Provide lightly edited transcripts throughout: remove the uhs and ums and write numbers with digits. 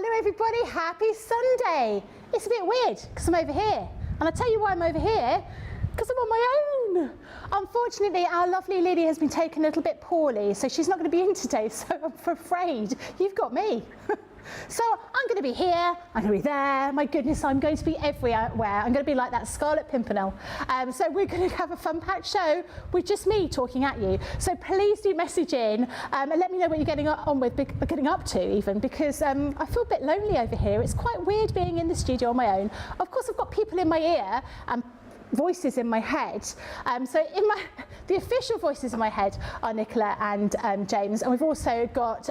Hello everybody, happy Sunday. It's a bit weird because I'm over here. And I'll tell you why I'm over here, because I'm on my own. Unfortunately, our lovely Lily has been taken a little bit poorly, so she's not going to be in today, so I'm afraid you've got me. So I'm going to be here, I'm going to be there, my goodness, I'm going to be everywhere. I'm going to be like that Scarlet Pimpernel. So we're going to have a fun-packed show with just me talking at you. So please do message in and let me know what you're getting up to even, because I feel a bit lonely over here. It's quite weird being in the studio on my own. Of course, I've got people in my ear and voices in my head. So the official voices in my head are Nicola and James, and we've also got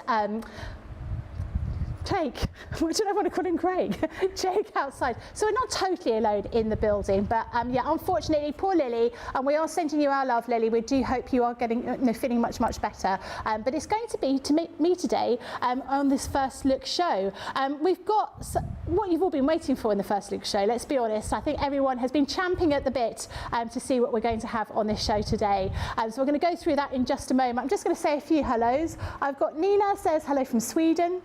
Craig, I don't want to call him Craig, Jake outside. So we're not totally alone in the building, but yeah, unfortunately, poor Lily, and we are sending you our love, Lily. We do hope you are feeling much, much better. But it's going to be to meet me today on this First Look show. We've got what you've all been waiting for in the First Look show, let's be honest. I think everyone has been champing at the bit to see what we're going to have on this show today. So we're going to go through that in just a moment. I'm just going to say a few hellos. I've got Nina says hello from Sweden.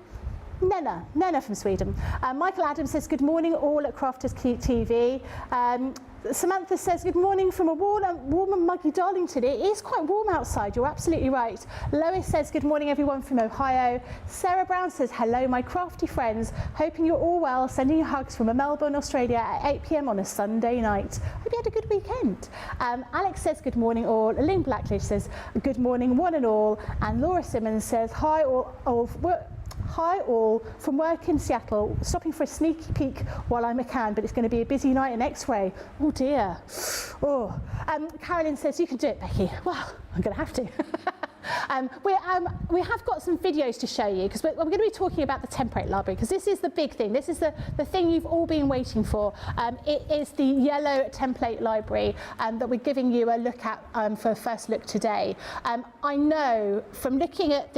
Nena from Sweden. Michael Adams says good morning all at Crafters TV. Samantha says good morning from a warm and muggy Darlington. It is quite warm outside, you're absolutely right. Lois says good morning everyone from Ohio. Sarah Brown says hello my crafty friends, hoping you're all well, sending you hugs from Melbourne, Australia at 8 p.m. on a Sunday night. Hope you had a good weekend. Alex says good morning all. Lynn Blackledge says good morning one and all, and Laura Simmons says hi all from work in Seattle, stopping for a sneaky peek while I'm a can, but it's going to be a busy night in X-ray. Oh dear. Oh. Carolyn says, you can do it, Becky. Well, I'm going to have to. We have got some videos to show you, because we're going to be talking about the template library, because this is the big thing. This is the thing you've all been waiting for. It is the yellow template library that we're giving you a look at for a first look today. I know from looking at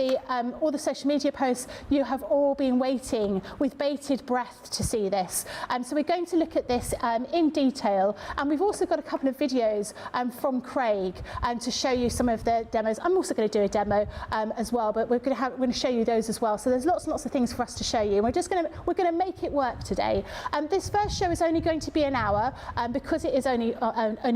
all the social media posts, you have all been waiting with bated breath to see this. So we're going to look at this in detail, and we've also got a couple of videos from Craig to show you some of the demos. I'm also going to do a demo as well, but we're going to show you those as well. So there's lots and lots of things for us to show you. We're going to make it work today. This first show is only going to be an hour because it is only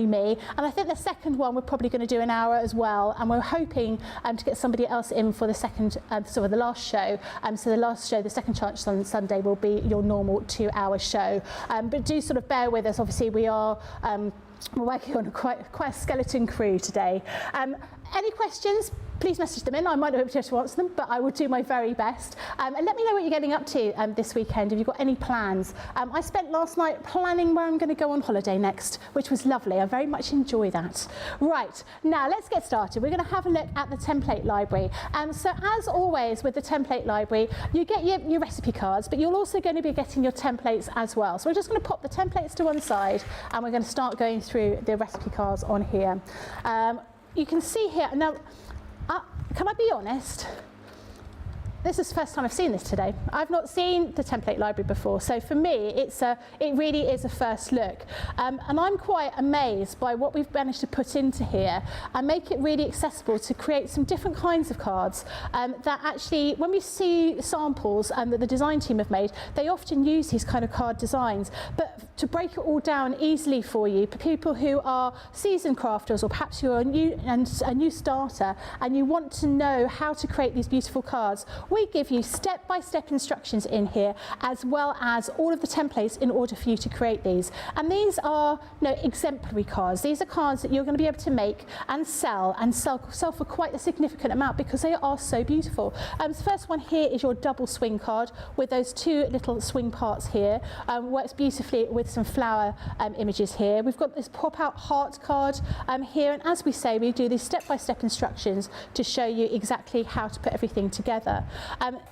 me, and I think the second one we're probably going to do an hour as well, and we're hoping to get somebody else in for the second sort of the last show. So the last show, the second chance on Sunday, will be your normal 2-hour show, but do sort of bear with us. Obviously we are we're working on quite a skeleton crew today. Any questions, please message them in. I might not be able to answer them, but I will do my very best. And let me know what you're getting up to this weekend, if you've got any plans. I spent last night planning where I'm going to go on holiday next, which was lovely. I very much enjoy that. Right, now let's get started. We're going to have a look at the template library. So as always with the template library, you get your recipe cards, but you're also going to be getting your templates as well. So we're just going to pop the templates to one side, and we're going to start going through the recipe cards on here. You can see here, now, can I be honest? This is the first time I've seen this today. I've not seen the template library before, so for me, it really is a first look. And I'm quite amazed by what we've managed to put into here and make it really accessible to create some different kinds of cards that actually, when we see samples that the design team have made, they often use these kind of card designs. But to break it all down easily for you, for people who are seasoned crafters, or perhaps you're a new starter and you want to know how to create these beautiful cards, we give you step-by-step instructions in here, as well as all of the templates in order for you to create these. And these are exemplary cards. These are cards that you're going to be able to make and sell for quite a significant amount, because they are so beautiful. The first one here is your double swing card with those two little swing parts here. Works beautifully with some flower images here. We've got this pop-out heart card here, and as we say, we do these step-by-step instructions to show you exactly how to put everything together.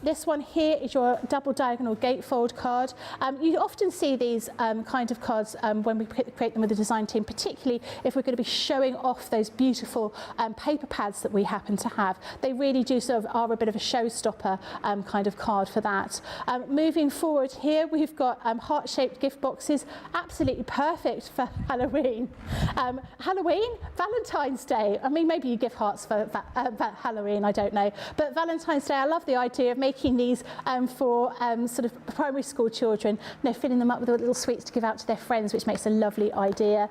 This one here is your double diagonal gatefold card. You often see these kind of cards when we create them with the design team, particularly if we're going to be showing off those beautiful paper pads that we happen to have. They really do sort of are a bit of a showstopper kind of card for that. Moving forward here, we've got heart-shaped gift boxes, absolutely perfect for Halloween. Halloween, Valentine's Day. I mean, maybe you give hearts for Halloween, I don't know. But Valentine's Day, I love the idea of making these for sort of primary school children, filling them up with little sweets to give out to their friends, which makes a lovely idea.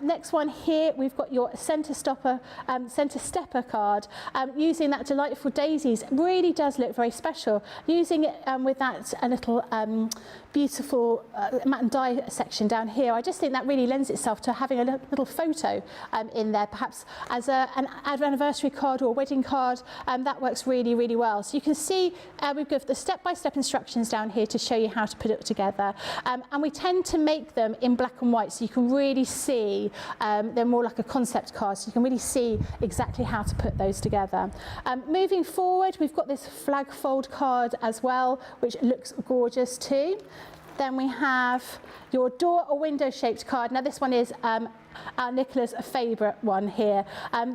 Next one here, we've got your centre stepper card. Using that delightful daisies really does look very special. Using it with that little beautiful matte and dye section down here, I just think that really lends itself to having a little photo in there, perhaps as an anniversary card or a wedding card. That works really, really well. So you can see we've got the step-by-step instructions down here to show you how to put it together. And we tend to make them in black and white, so you can really see, they're more like a concept card, so you can really see exactly how to put those together. Moving forward, we've got this flag fold card as well, which looks gorgeous too. Then we have your door or window shaped card. Now this one is Nicola's favourite one here.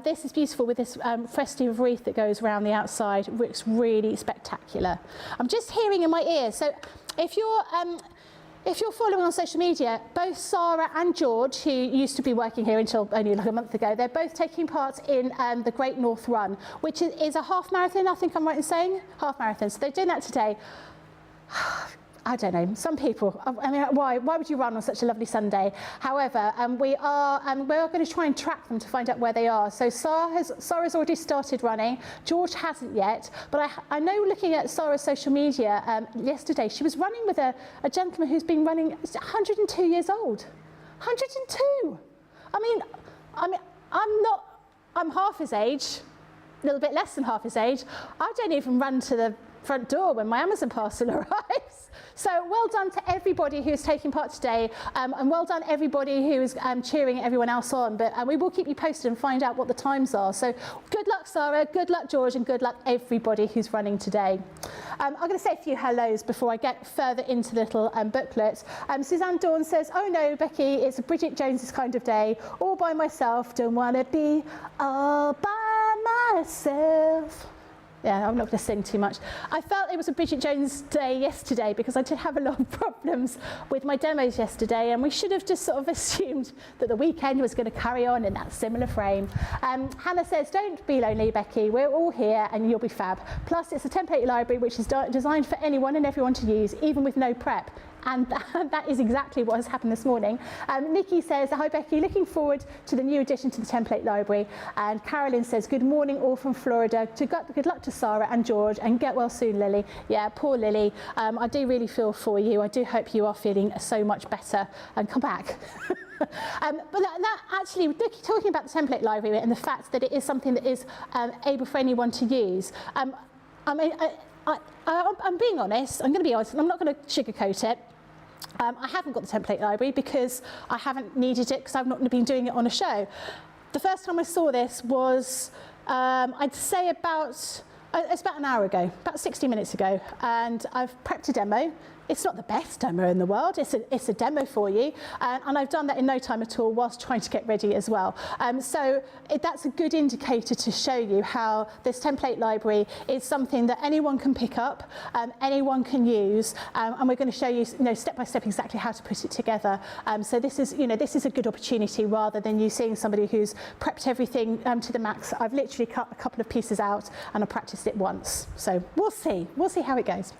This is beautiful with this festive wreath that goes around the outside. It looks really spectacular. I'm just hearing in my ear, so if you're following on social media, both Sarah and George, who used to be working here until only like a month ago, they're both taking part in the Great North Run, which is a half marathon, I think I'm right in saying? Half marathon. So they're doing that today. I don't know, some people, I mean, why would you run on such a lovely Sunday? However, we are going to try and track them to find out where they are. So Sarah's already started running, George hasn't yet, but I know looking at Sarah's social media yesterday, she was running with a gentleman who's been running 102 years old. 102! I'm half his age, a little bit less than half his age. I don't even run to the front door when my Amazon parcel arrives. So well done to everybody who's taking part today, and well done everybody who is cheering everyone else on. But we will keep you posted and find out what the times are. So good luck, Sarah, good luck, George, and good luck everybody who's running today. I'm going to say a few hellos before I get further into the little booklet. Suzanne Dawn says, oh no, Becky, it's a Bridget Jones's kind of day, all by myself, don't want to be all by myself. Yeah, I'm not going to sing too much. I felt it was a Bridget Jones day yesterday because I did have a lot of problems with my demos yesterday, and we should have just sort of assumed that the weekend was going to carry on in that similar frame. Hannah says, don't be lonely, Becky. We're all here and you'll be fab. Plus, it's a template library which is designed for anyone and everyone to use, even with no prep. And that is exactly what has happened this morning. Nikki says, hi Becky, looking forward to the new addition to the template library. And Carolyn says, good morning all from Florida. Good luck to Sarah and George, and get well soon, Lily. Yeah, poor Lily. I do really feel for you. I do hope you are feeling so much better, and come back. But that actually, talking about the template library and the fact that it is something that is able for anyone to use. I'm being honest, I'm going to be honest, I'm not going to sugarcoat it. I haven't got the template library because I haven't needed it because I've not been doing it on a show. The first time I saw this was, I'd say it's about an hour ago, about 60 minutes ago, and I've prepped a demo. It's not the best demo in the world, it's a demo for you, and I've done that in no time at all whilst trying to get ready as well. So that's a good indicator to show you how this template library is something that anyone can pick up, anyone can use, and we're going to show you, step by step exactly how to put it together. So this is a good opportunity rather than you seeing somebody who's prepped everything to the max. I've literally cut a couple of pieces out and I practiced it once. So we'll see how it goes.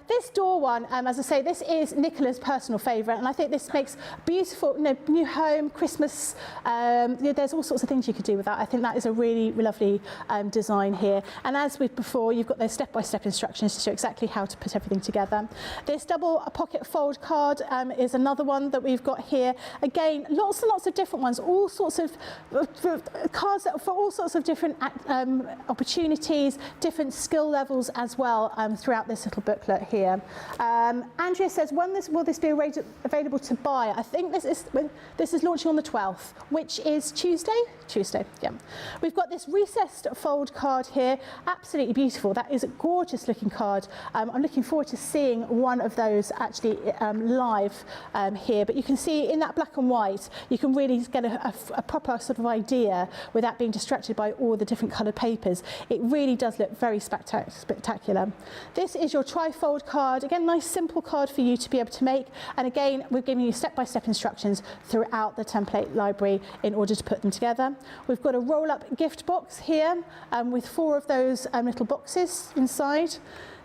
This door one, as I say, this is Nicola's personal favourite, and I think this makes beautiful, new home, Christmas. There's all sorts of things you could do with that. I think that is a really lovely design here. And as with before, you've got those step-by-step instructions to show exactly how to put everything together. This double pocket fold card is another one that we've got here. Again, lots and lots of different ones, all sorts of cards for all sorts of different opportunities, different skill levels as well throughout this little booklet here. Andrea says, when will this be available to buy? I think this is launching on the 12th, which is Tuesday? Tuesday, yeah. We've got this recessed fold card here, absolutely beautiful. That is a gorgeous looking card. I'm looking forward to seeing one of those actually live here, but you can see in that black and white, you can really get a proper sort of idea without being distracted by all the different coloured papers. It really does look very spectacular. This is your trifold card. Again, nice simple card for you to be able to make. And again, we're giving you step-by-step instructions throughout the template library in order to put them together. We've got a roll-up gift box here with 4 of those little boxes inside.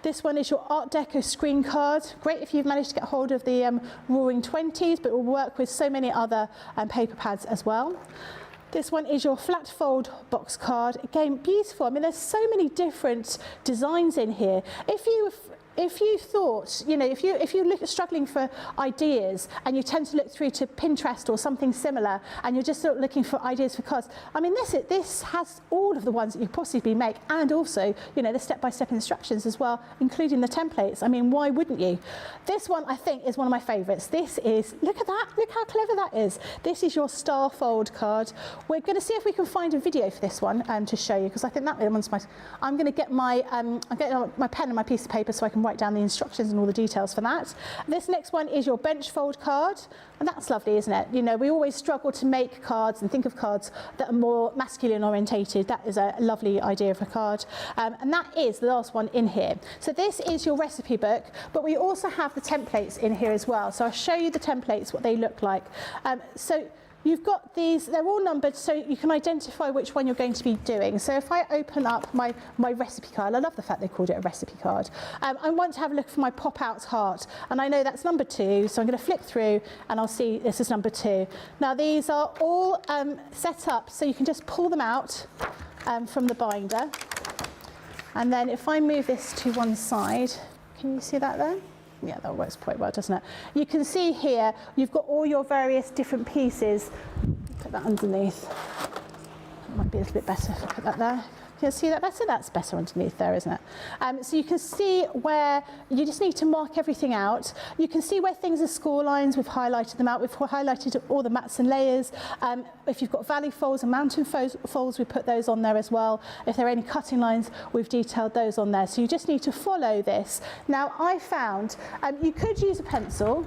This one is your Art Deco screen card. Great if you've managed to get hold of the Roaring 20s, but it will work with so many other paper pads as well. This one is your flat fold box card. Again, beautiful. I mean, there's so many different designs in here. If you thought, you know, if you look struggling for ideas and you tend to look through to Pinterest or something similar and you're just sort of looking for ideas for cards, I mean, this has all of the ones that you possibly make, and also, you know, the step-by-step instructions as well, including the templates. I mean, why wouldn't you? This one, I think, is one of my favourites. This is, look at that, look how clever that is. This is your star fold card. We're going to see if we can find a video for this one to show you, because I think that one's my, I'm going to get my, my pen and my piece of paper so I can write down the instructions and all the details for that. This next one is your bench fold card, and that's lovely, isn't it? You know, we always struggle to make cards and think of cards that are more masculine orientated. That is a lovely idea for a card, and that is the last one in here. So this is your recipe book, but we also have the templates in here as well. So I'll show you the templates, what they look like. So you've got these, they're all numbered so you can identify which one you're going to be doing. So if I open up my recipe card, I love the fact they called it a recipe card. I want to have a look for my pop-out heart, and I know that's number 2, so I'm going to flip through and I'll see this is number 2. Now these are all set up so you can just pull them out from the binder. And then if I move this to one side, can you see that there? Yeah, that works quite well, doesn't it? You can see here, you've got all your various different pieces. Put that underneath. That might be a little bit better if I put that there. Can you see that better? That's better underneath there, isn't it? So you can see where you just need to mark everything out. You can see where things are score lines. We've highlighted them out. We've highlighted all the mats and layers. If you've got valley folds and mountain folds, we put those on there as well. If there are any cutting lines, we've detailed those on there. So you just need to follow this. Now, I found you could use a pencil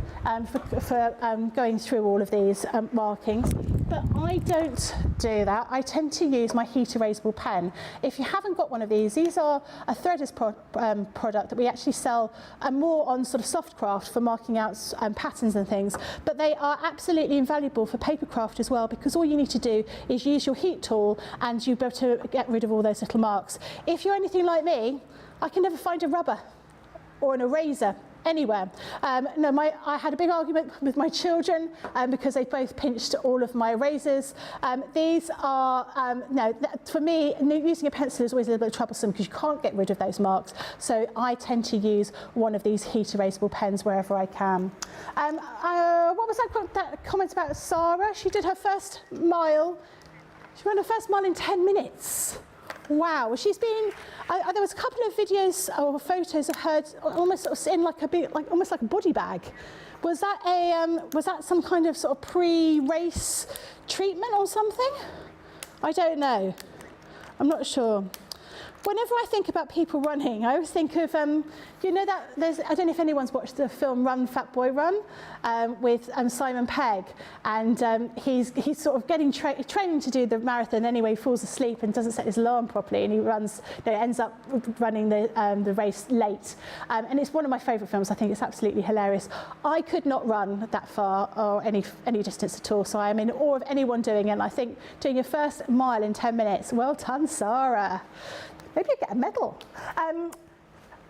for going through all of these markings, but I don't do that. I tend to use my heat erasable pen. If you haven't got one of these are a threaders product that we actually sell more on sort of soft craft for marking out patterns and things, but they are absolutely invaluable for paper craft as well, because all you need to do is use your heat tool and you'll be able to get rid of all those little marks. If you're anything like me, I can never find a rubber or an eraser anywhere. No, I had a big argument with my children because they both pinched all of my erasers. These are, no, for me, using a pencil is always a little bit troublesome because you can't get rid of those marks. So I tend to use one of these heat erasable pens wherever I can. What was that comment about Sarah? She did her first mile. She ran her first mile in 10 minutes. Wow, she's been. There was a couple of videos or photos of her almost sort of in like almost like a body bag. Was that some kind of sort of pre-race treatment or something? I don't know. I'm not sure. Whenever I think about people running, I always think of, you know, that there's, I don't know if anyone's watched the film Run, Fat Boy, Run with Simon Pegg, and he's sort of getting training to do the marathon anyway, he falls asleep and doesn't set his alarm properly, and he runs, you know, ends up running the race late. And it's one of my favourite films. I think it's absolutely hilarious. I could not run that far or any distance at all, so I am in awe of anyone doing it, and I think doing your first mile in 10 minutes, well done, Sarah. Maybe you get a medal.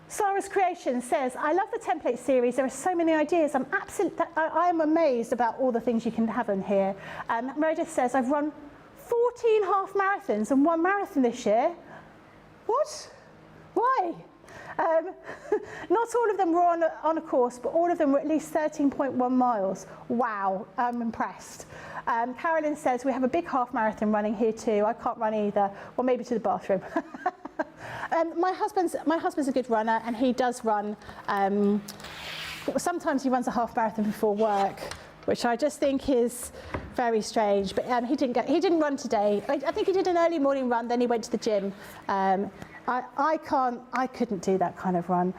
Sarah's Creation says, I love the template series. There are so many ideas. I am amazed about all the things you can have in here. Meredith says, I've run 14 half marathons and 1 marathon this year. What? Why? Not all of them were on a course, but all of them were at least 13.1 miles. Wow, I'm impressed. Carolyn says, we have a big half marathon running here too. I can't run either. Well, maybe to the bathroom. My husband's a good runner, and he does run. Sometimes he runs a half marathon before work, which I just think is very strange. But he didn't run today. I think he did an early morning run, then he went to the gym. I couldn't do that kind of run.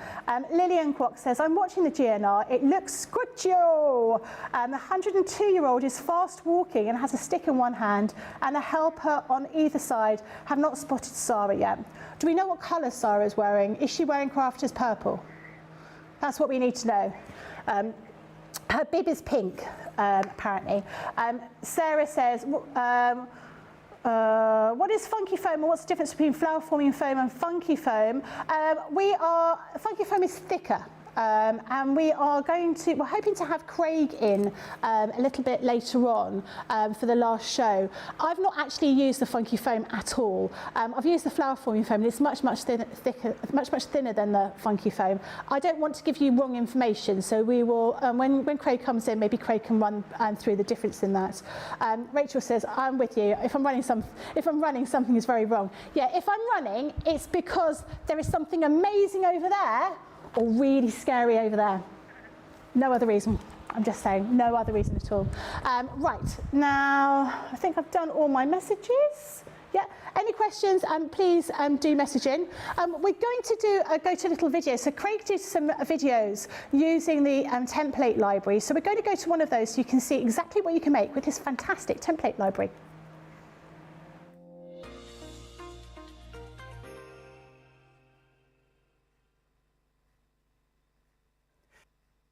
Lillian Kwok says, I'm watching the GNR, it looks scruccio. The 102-year-old is fast walking and has a stick in one hand and a helper on either side. Have not spotted Sarah yet. Do we know what colour Sarah is wearing? Is she wearing crafters purple? That's what we need to know. Her bib is pink, apparently. Sarah says, what is funky foam, and what's the difference between flower forming foam and funky foam? Funky foam is thicker. And we're hoping to have Craig in a little bit later on for the last show. I've not actually used the funky foam at all. I've used the flower forming foam, and it's much thinner than the funky foam. I don't want to give you wrong information, so we will, when Craig comes in, maybe Craig can run through the difference in that. Rachel says, I'm with you. If I'm running, something is very wrong. Yeah, if I'm running, it's because there is something amazing over there, or really scary over there. No other reason. I'm just saying, no other reason at all. Right, now I think I've done all my messages. Yeah, any questions, please do message in. We're going to go to a little video. So Craig did some videos using the template library. So we're going to go to one of those so you can see exactly what you can make with this fantastic template library.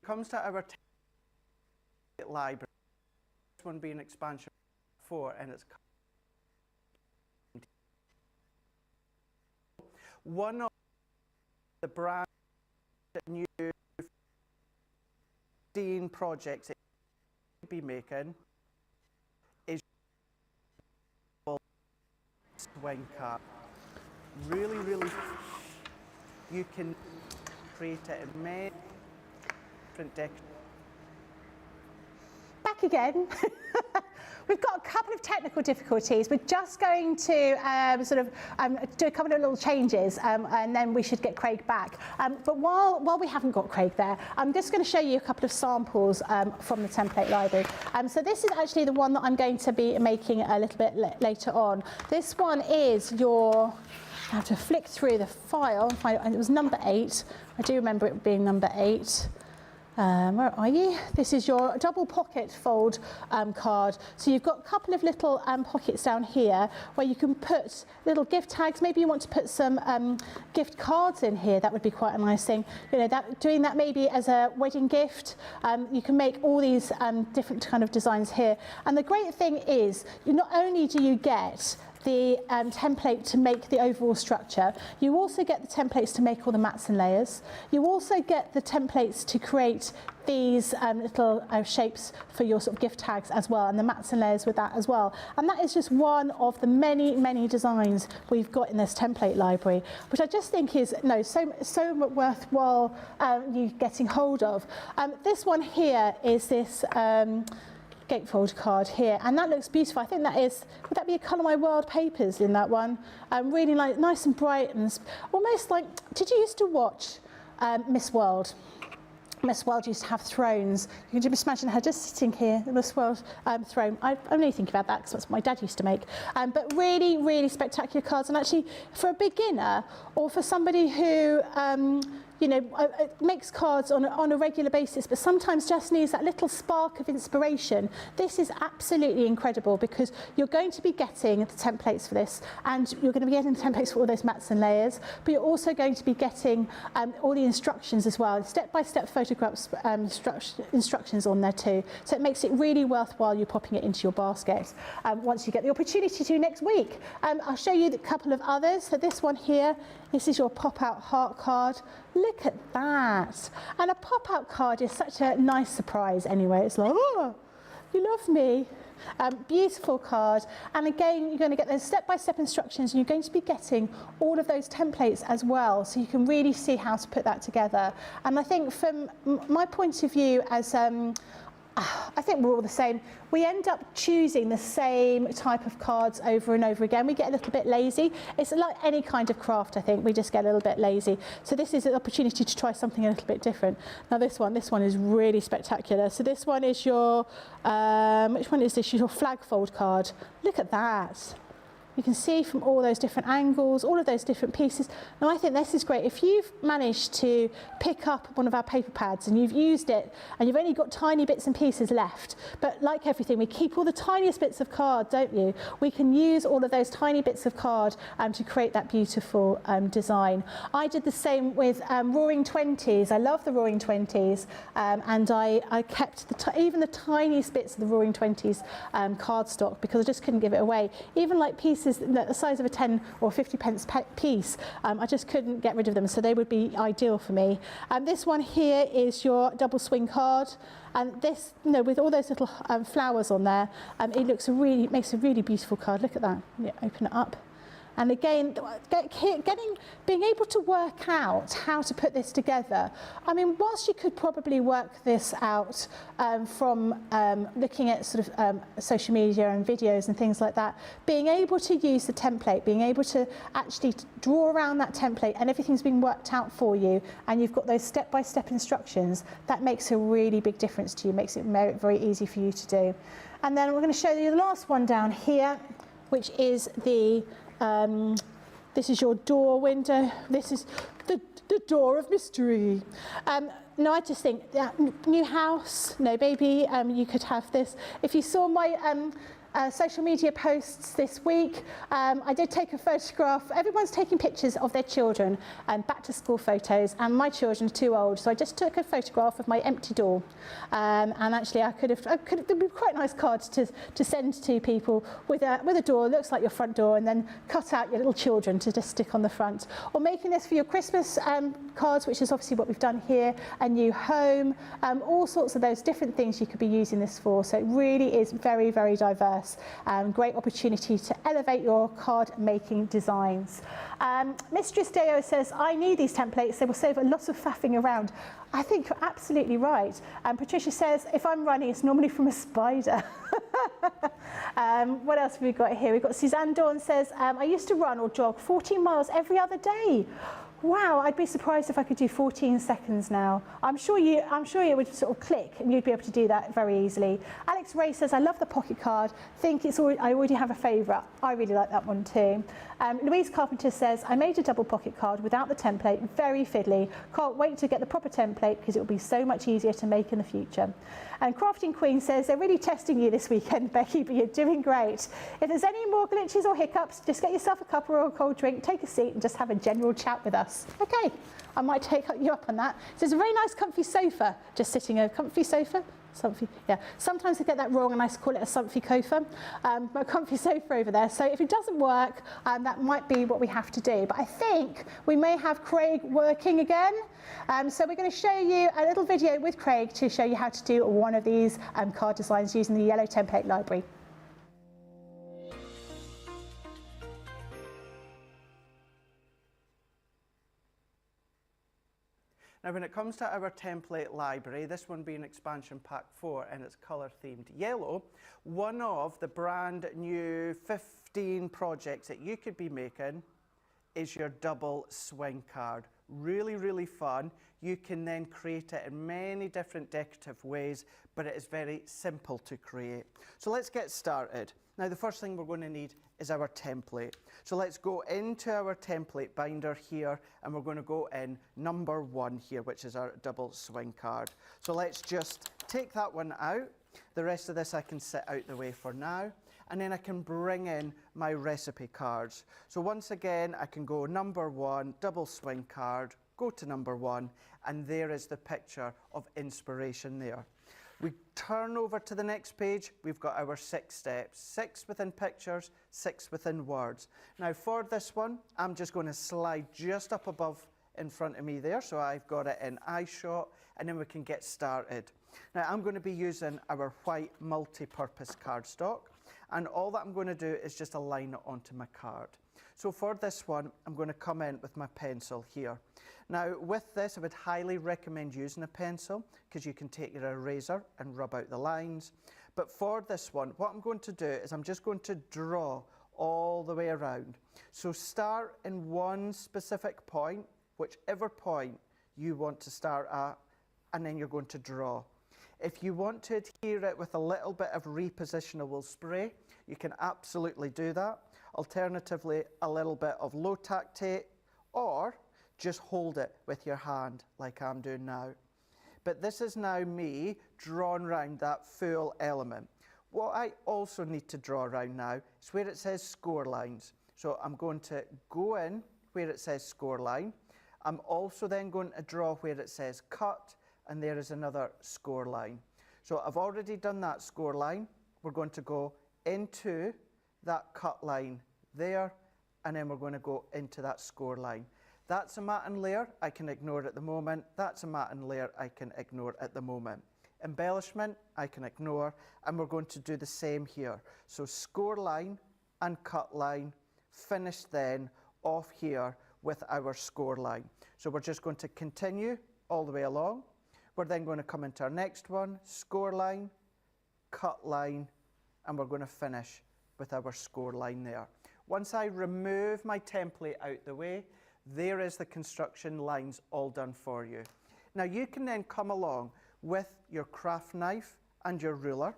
Comes to our library, this one being expansion 4, and it's one of the brand new projects that you be making is swing cap. Really, you can create it in many Back again. We've got a couple of technical difficulties. We're just going to do a couple of little changes and then we should get Craig back. But while we haven't got Craig there, I'm just going to show you a couple of samples from the template library. So this is actually the one that I'm going to be making a little bit later on. This one is your... I have to flick through the file, and it was number 8. I do remember it being number 8. Where are you? This is your double pocket fold card. So you've got a couple of little pockets down here where you can put little gift tags. Maybe you want to put some gift cards in here. That would be quite a nice thing. You know, doing that maybe as a wedding gift. You can make all these different kind of designs here. And the great thing is, not only do you get the template to make the overall structure, you also get the templates to make all the mats and layers. You also get the templates to create these little shapes for your sort of gift tags as well, and the mats and layers with that as well. And that is just one of the many designs we've got in this template library, which I just think is so worthwhile you getting hold of. This one here is this gatefold card here, and that looks beautiful. I think that is, would that be a Colour My World papers in that one? Really nice and bright, and almost like, did you used to watch Miss World? Miss World used to have thrones. You can just imagine her just sitting here, the Miss World throne. I only think about that because that's what my dad used to make. But really spectacular cards, and actually for a beginner or for somebody who makes cards on a regular basis, but sometimes just needs that little spark of inspiration. This is absolutely incredible because you're going to be getting the templates for this, and you're going to be getting the templates for all those mats and layers, but you're also going to be getting all the instructions as well, step-by-step photographs, instructions on there too. So it makes it really worthwhile you popping it into your basket once you get the opportunity to next week. I'll show you a couple of others. So this one here, this is your pop-out heart card. Look at that. And a pop-out card is such a nice surprise anyway. It's like, oh, you love me. Beautiful card. And again, you're going to get those step-by-step instructions, and you're going to be getting all of those templates as well, so you can really see how to put that together. And I think from my point of view as I think we're all the same. We end up choosing the same type of cards over and over again. We get a little bit lazy. It's like any kind of craft, I think. We just get a little bit lazy. So this is an opportunity to try something a little bit different. Now this one is really spectacular. So this one is your, which one is this? Your flag fold card. Look at that. You can see from all those different angles, all of those different pieces. Now I think this is great. If you've managed to pick up one of our paper pads and you've used it and you've only got tiny bits and pieces left, but like everything, we keep all the tiniest bits of card, don't you? We can use all of those tiny bits of card to create that beautiful design. I did the same with Roaring Twenties. I love the Roaring Twenties, and I kept even the tiniest bits of the Roaring Twenties cardstock because I just couldn't give it away. Even like pieces the size of a 10 or 50 pence piece, I just couldn't get rid of them, so they would be ideal for me. This one here is your double swing card, and this, with all those little flowers on there, it makes a really beautiful card. Look at that. Yeah, open it up. And again, being able to work out how to put this together. I mean, whilst you could probably work this out from looking at sort of social media and videos and things like that, being able to use the template, being able to actually draw around that template and everything's been worked out for you and you've got those step-by-step instructions, that makes a really big difference to you, makes it very easy for you to do. And then we're going to show you the last one down here, which is this is your door window. This is the door of mystery. No, I just think new house. No, baby, you could have this. If you saw my social media posts this week, I did take a photograph. Everyone's taking pictures of their children and back to school photos, and my children are too old, so I just took a photograph of my empty door. And actually, it'd be quite a nice card to send to people with a door, looks like your front door, and then cut out your little children to just stick on the front. Or making this for your Christmas cards, which is obviously what we've done here, a new home, all sorts of those different things you could be using this for. So it really is very diverse. Great opportunity to elevate your card making designs. Mistress Deo says, I need these templates, they will save a lot of faffing around. I think you're absolutely right. Patricia says, if I'm running, it's normally from a spider. What else have we got here? We've got Suzanne Dawn says, I used to run or jog 14 miles every other day. Wow, I'd be surprised if I could do 14 seconds now. I'm sure it would sort of click and you'd be able to do that very easily. Alex Ray says, I love the pocket card. I already have a favourite. I really like that one too. Louise Carpenter says, I made a double pocket card without the template, very fiddly. Can't wait to get the proper template because it will be so much easier to make in the future. And Crafting Queen says, they're really testing you this weekend, Becky, but you're doing great. If there's any more glitches or hiccups, just get yourself a cup or a cold drink, take a seat and just have a general chat with us. Okay, I might take you up on that. So it's a very nice comfy sofa, just sitting a comfy sofa. Somfy, yeah. Sometimes I get that wrong and I call it a somfy sofa, a comfy sofa over there. So if it doesn't work, that might be what we have to do. But I think we may have Craig working again. So we're going to show you a little video with Craig to show you how to do one of these card designs using the yellow template library. Now, when it comes to our template library, this one being expansion pack 4 and it's colour themed yellow, one of the brand new 15 projects that you could be making is your double swing card. Really fun. You can then create it in many different decorative ways, but it is very simple to create. So let's get started. Now, the first thing we're going to need is our template. So let's go into our template binder here, and we're going to go in number 1 here, which is our double swing card. So let's just take that one out. The rest of this I can set out the way for now, and then I can bring in my recipe cards. So once again, I can go number 1, double swing card, go to number 1, and there is the picture of inspiration there. We turn over to the next page, we've got our 6 steps, 6 within pictures, 6 within words. Now for this one, I'm just going to slide just up above in front of me there, so I've got it in eye shot, and then we can get started. Now I'm going to be using our white multi-purpose cardstock, and all that I'm going to do is just align it onto my card. So for this one, I'm going to come in with my pencil here. Now with this, I would highly recommend using a pencil because you can take your eraser and rub out the lines. But for this one, what I'm going to do is I'm just going to draw all the way around. So start in one specific point, whichever point you want to start at, and then you're going to draw. If you want to adhere it with a little bit of repositionable spray, you can absolutely do that. Alternatively, a little bit of low tack tape, or just hold it with your hand like I'm doing now. But this is now me drawn round that full element. What I also need to draw around now is where it says score lines. So I'm going to go in where it says score line. I'm also then going to draw where it says cut, and there is another score line. So I've already done that score line. We're going to go into that cut line there, and then we're going to go into that score line. That's a matting layer, I can ignore at the moment. That's a matting layer I can ignore at the moment. Embellishment, I can ignore, and we're going to do the same here. So score line and cut line, finish then off here with our score line. So we're just going to continue all the way along. We're then going to come into our next one, score line, cut line, and we're going to finish with our score line there. Once I remove my template out the way, there is the construction lines all done for you. Now you can then come along with your craft knife and your ruler.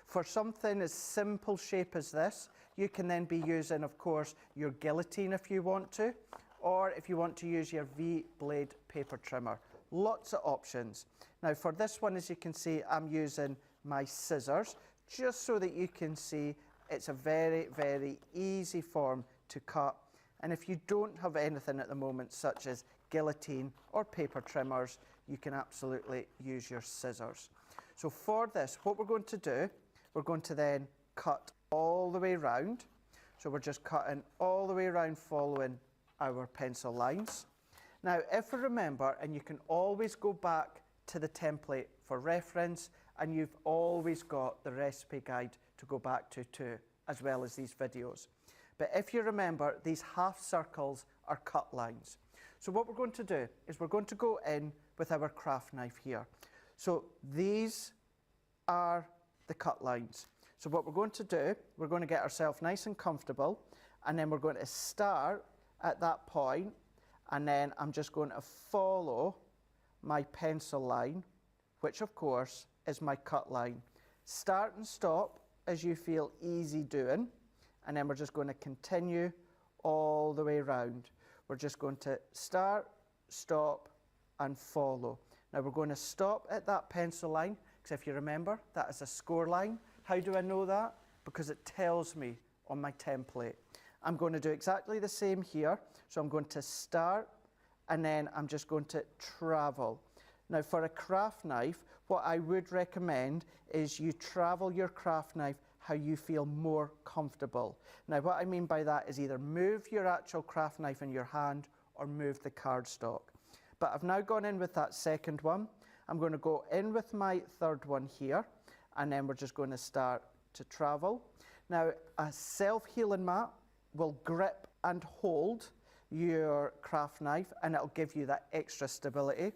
For something as simple shape as this, you can then be using, of course, your guillotine if you want to, or if you want to use your V-blade paper trimmer. Lots of options. Now for this one, as you can see, I'm using my scissors, just so that you can see it's a very, very easy form to cut. And if you don't have anything at the moment, such as guillotine or paper trimmers, you can absolutely use your scissors. So for this, what we're going to do, we're going to then cut all the way round. So we're just cutting all the way around following our pencil lines. Now, if we remember, and you can always go back to the template for reference, and you've always got the recipe guide to go back to too, as well as these videos. But if you remember, these half circles are cut lines. So what we're going to do is we're going to go in with our craft knife here. So these are the cut lines. So what we're going to do, we're going to get ourselves nice and comfortable, and then we're going to start at that point, and then I'm just going to follow my pencil line, which of course is my cut line. Start and stop as you feel easy doing. And then we're just going to continue all the way around. We're just going to start, stop, and follow. Now we're going to stop at that pencil line, because if you remember, that is a score line. How do I know that? Because it tells me on my template. I'm going to do exactly the same here. So I'm going to start, and then I'm just going to travel. Now for a craft knife, what I would recommend is you travel your craft knife how you feel more comfortable. Now what I mean by that is either move your actual craft knife in your hand or move the cardstock. But I've now gone in with that second one. I'm going to go in with my third one here, and then we're just going to start to travel. Now a self-healing mat will grip and hold your craft knife, and it'll give you that extra stability.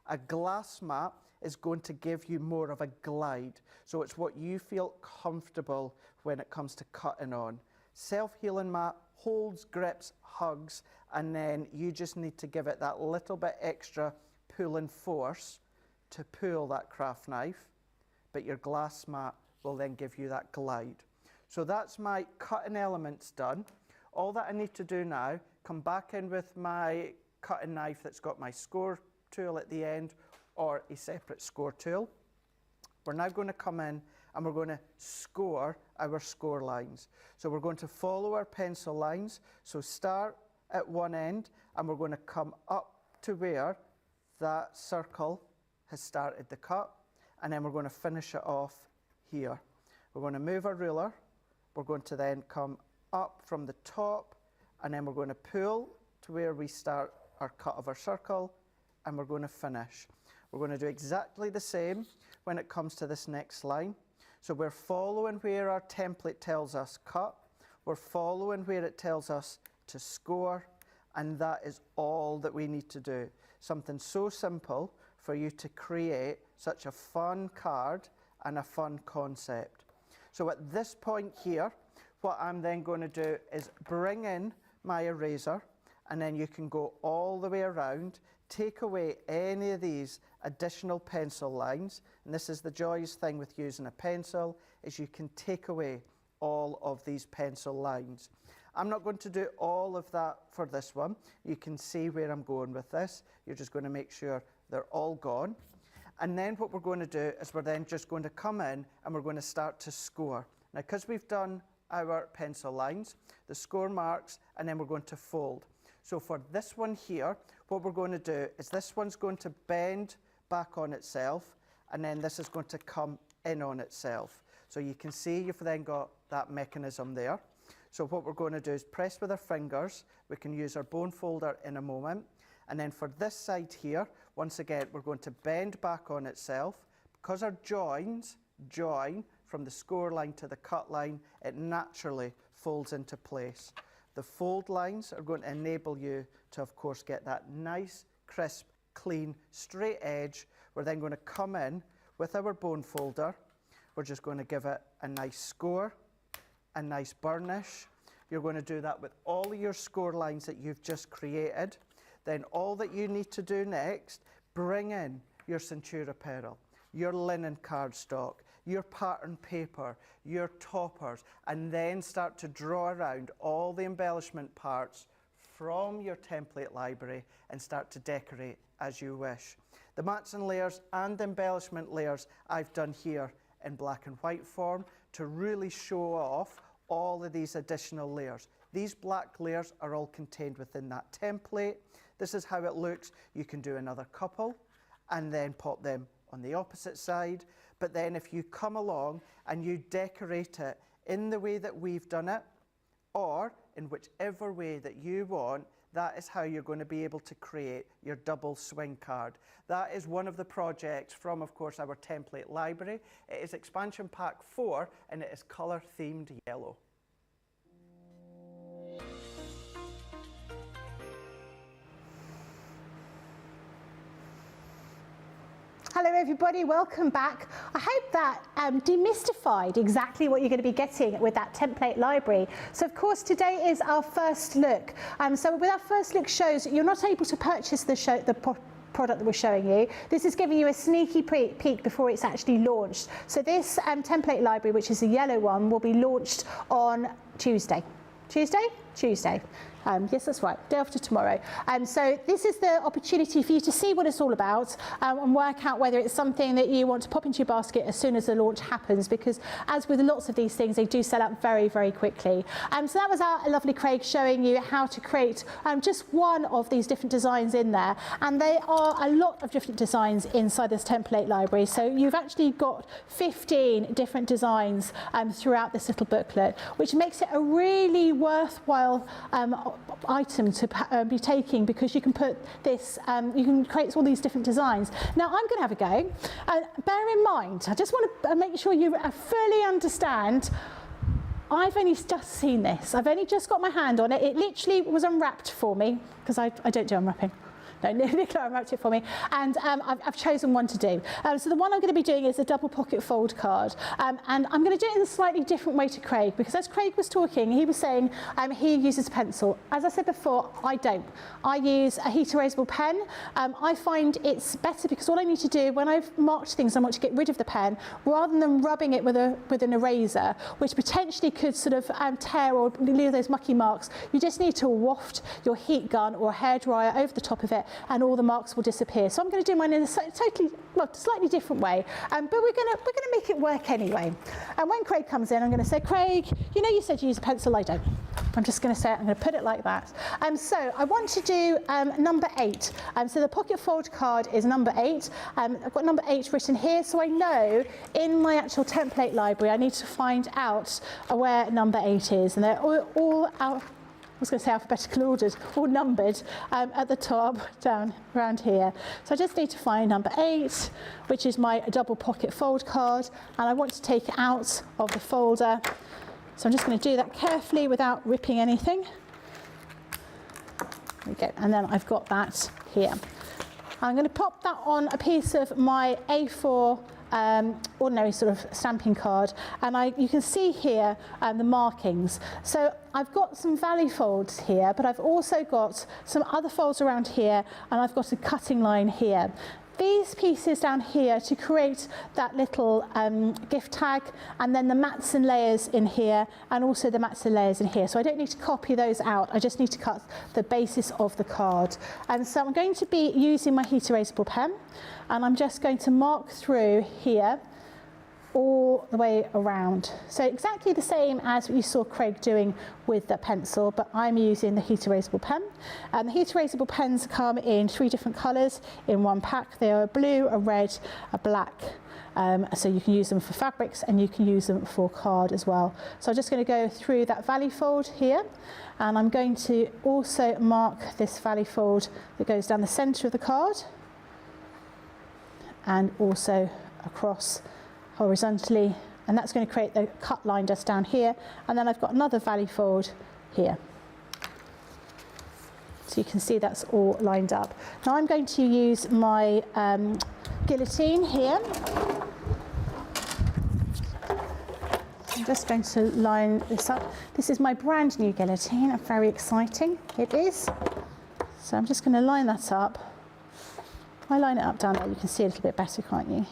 A glass mat is going to give you more of a glide. So it's what you feel comfortable when it comes to cutting on. Self-healing mat holds, grips, hugs, and then you just need to give it that little bit extra pulling force to pull that craft knife, but your glass mat will then give you that glide. So that's my cutting elements done. All that I need to do now, come back in with my cutting knife that's got my score tool at the end, or a separate score tool. We're now going to come in and we're going to score our score lines. So we're going to follow our pencil lines. So start at one end, and we're going to come up to where that circle has started the cut, and then we're going to finish it off here. We're going to move our ruler. We're going to then come up from the top, and then we're going to pull to where we start our cut of our circle, and we're going to finish. We're going to do exactly the same when it comes to this next line. So we're following where our template tells us cut, we're following where it tells us to score, and that is all that we need to do. Something so simple for you to create such a fun card and a fun concept. So at this point here, what I'm then going to do is bring in my eraser, and then you can go all the way around, take away any of these additional pencil lines, and this is the joyous thing with using a pencil, is you can take away all of these pencil lines. I'm not going to do all of that for this one. You can see where I'm going with this. You're just going to make sure they're all gone. And then what we're going to do is we're then just going to come in and we're going to start to score. Now, because we've done our pencil lines, the score marks, and then we're going to fold. So for this one here, what we're going to do is this one's going to bend back on itself, and then this is going to come in on itself. So you can see you've then got that mechanism there. So what we're going to do is press with our fingers. We can use our bone folder in a moment. And then for this side here, once again, we're going to bend back on itself. Because our joins join from the score line to the cut line, it naturally folds into place. The fold lines are going to enable you to, of course, get that nice, crisp, clean, straight edge. We're then going to come in with our bone folder. We're just going to give it a nice score, a nice burnish. You're going to do that with all of your score lines that you've just created. Then all that you need to do next, bring in your Centura Peril, your linen cardstock, your pattern paper, your toppers, and then start to draw around all the embellishment parts from your template library and start to decorate as you wish. The mats and layers and embellishment layers I've done here in black and white form to really show off all of these additional layers. These black layers are all contained within that template. This is how it looks. You can do another couple and then pop them on the opposite side. But then if you come along and you decorate it in the way that we've done it, or in whichever way that you want, that is how you're going to be able to create your double swing card. That is one of the projects from, of course, our template library. It is expansion pack 4 and it is colour themed yellow. Hello everybody, welcome back. I hope that demystified exactly what you're going to be getting with that template library. So of course today is our first look. So with our first look shows, you're not able to purchase the product that we're showing you. This is giving you a sneaky peek before it's actually launched. So this template library, which is the yellow one, will be launched on Tuesday. Tuesday. Yes, that's right, day after tomorrow. So this is the opportunity for you to see what it's all about and work out whether it's something that you want to pop into your basket as soon as the launch happens, because as with lots of these things, they do sell out very, very quickly. So that was our lovely Craig showing you how to create just one of these different designs in there. And they are a lot of different designs inside this template library. So you've actually got 15 different designs throughout this little booklet, which makes it a really worthwhile item to be taking, because you can put this, you can create all these different designs. Now I'm going to have a go. Bear in mind, I just want to make sure you fully understand, I've only just seen this. I've only just got my hand on it. It literally was unwrapped for me, because I don't do unwrapping. No, Nicola unwrapped it for me, and I've chosen one to do. So the one I'm going to be doing is a double pocket fold card, and I'm going to do it in a slightly different way to Craig, because as Craig was talking, he was saying he uses a pencil. As I said before, I don't. I use a heat erasable pen. I find it's better because all I need to do when I've marked things, I want to get rid of the pen, rather than rubbing it with an eraser, which potentially could sort of tear or leave those mucky marks. You just need to waft your heat gun or hairdryer over the top of it, and all the marks will disappear. So I'm going to do mine in a slightly different way, but we're going to make it work anyway. And when Craig comes in, I'm going to say, Craig, you know you said you use a pencil. I don't. I'm just going to say it. I'm going to put it like that. So I want to do number 8. So the pocket fold card is number 8. I've got number 8 written here, so I know in my actual template library I need to find out where number 8 is, and they're all out. I was going to say alphabetical ordered, or numbered at the top down around here. So I just need to find number 8, which is my double pocket fold card, and I want to take it out of the folder. So I'm just going to do that carefully without ripping anything. There we go, and then I've got that here. I'm going to pop that on a piece of my A4 ordinary sort of stamping card, and you can see here the markings. So I've got some valley folds here, but I've also got some other folds around here, and I've got a cutting line here. these pieces down here to create that little gift tag, and then the mats and layers in here, and also the mats and layers in here. So I don't need to copy those out, I just need to cut the basis of the card. And so I'm going to be using my heat erasable pen, and I'm just going to mark through here all the way around. So exactly the same as what you saw Craig doing with the pencil, but I'm using the heat erasable pen. And the heat erasable pens come in 3 different colours in one pack. They are a blue, a red, a black. So you can use them for fabrics and you can use them for card as well. So I'm just going to go through that valley fold here, and I'm going to also mark this valley fold that goes down the centre of the card and also across horizontally, and that's going to create the cut line just down here, and then I've got another valley fold here. So you can see that's all lined up. Now I'm going to use my guillotine here. I'm just going to line this up. This is my brand new guillotine, very exciting it is. So I'm just going to line that up. If I line it up down there, you can see a little bit better, can't you?